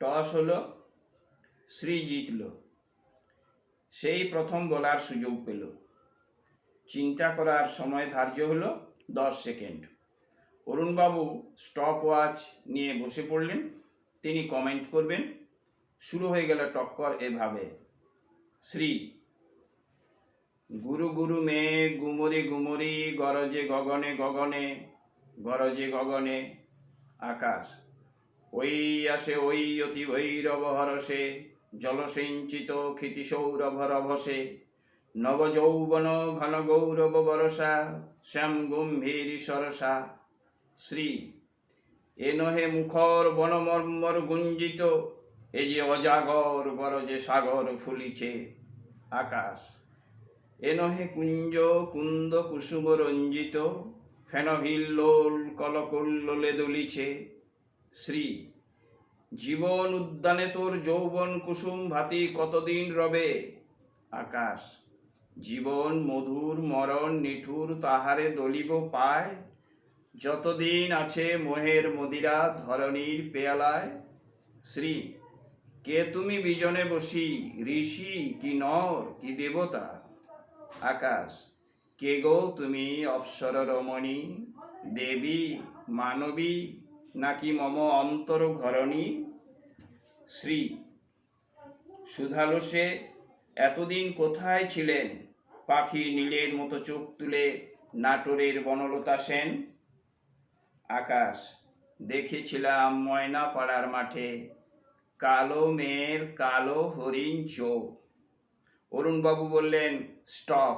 Toss হলো, শ্রী জিতল। সেই প্রথম বলার সুযোগ পেল। চিন্তা করার সময় ধার্য হলো 10 সেকেন্ড। অরুণবাবু স্টপ ওয়াচ নিয়ে বসে পড়লেন। তিনি কমেন্ট করবেন। শুরু হয়ে গেল টক্কর এভাবে। শ্রী: গুরু গুরু মেঘ গুমরি গুমরি গরজে গগনে গগনে, গরজে গগনে। আকাশ: ওই আসে ওই অতি ভৈরব হরসে, জলসিঞ্চিত ক্ষিতি সৌরভ রভসে, নবযৌবন ঘন গৌরব বরসা, শ্যাম গম্ভীর সরসা। শ্রী: এ নহে মুখর বনমর্মর গুঞ্জিত, এ যে অজাগর বরজে সাগর ফুলিছে। আকাশ: এ নহে কুঞ্জ কুন্দ কুসুম রঞ্জিত, ফেন হিল্লোল কলকল্লোলে দুলিছে। শ্রী: জীবন উদ্যানে তোর যৌবন কুসুম ভাতি কতদিন রবে। আকাশ: জীবন মধুর মরণ নিঠুর তাহারে দলিব পায়, যতদিন আছে মোহের মদিরা ধরণীর পেয়ালায়। শ্রী: কে তুমি বিজনে বসি, ঋষি কি নর কি দেবতা। আকাশ: কে গো তুমি অপ্সর রমণী, দেবী মানবী নাকি মম অন্তর ঘরণী। শ্রী: শুধালো সে, এতদিন কোথায় ছিলেন, পাখি নীলের মতো চোখ তুলে নাটোরের বনলতা সেন। আকাশ: দেখেছিলাম ময়না পাড়ার মাঠে, কালো মেয়ের কালো হরিণ চোখ। অরুণবাবু বললেন, স্টপ।